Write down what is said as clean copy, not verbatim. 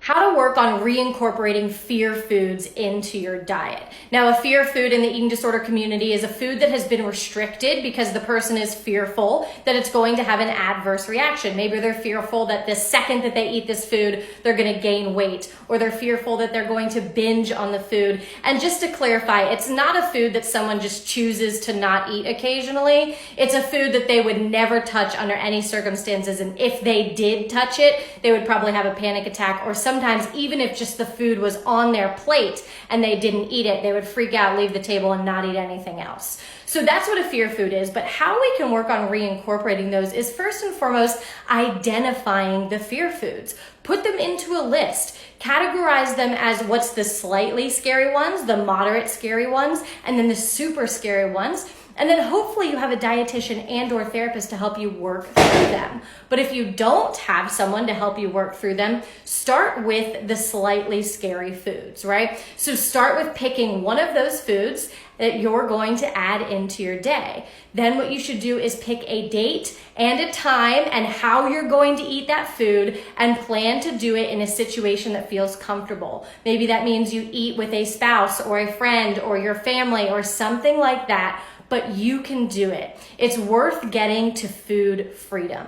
How to work on reincorporating fear foods into your diet. Now, a fear food in the eating disorder community is a food that has been restricted because the person is fearful that it's going to have an adverse reaction. Maybe they're fearful that the second that they eat this food, they're going to gain weight, or they're fearful that they're going to binge on the food. And just to clarify, it's not a food that someone just chooses to not eat occasionally. It's a food that they would never touch under any circumstances. And if they did touch it, they would probably have a panic attack, or sometimes even if just the food was on their plate and they didn't eat it, they would freak out, leave the table, and not eat anything else. So that's what a fear food is. But how we can work on reincorporating those is first and foremost identifying the fear foods. Put them into a list. Categorize them as what's the slightly scary ones, the moderate scary ones, and then the super scary ones. And then hopefully you have a dietitian and or therapist to help you work through them. But if you don't have someone to help you work through them, start with the slightly scary foods, right? So start with picking one of those foods that you're going to add into your day. Then what you should do is pick a date and a time and how you're going to eat that food and plan to do it in a situation that feels comfortable. Maybe that means you eat with a spouse or a friend or your family or something like that, but you can do it. It's worth getting to food freedom.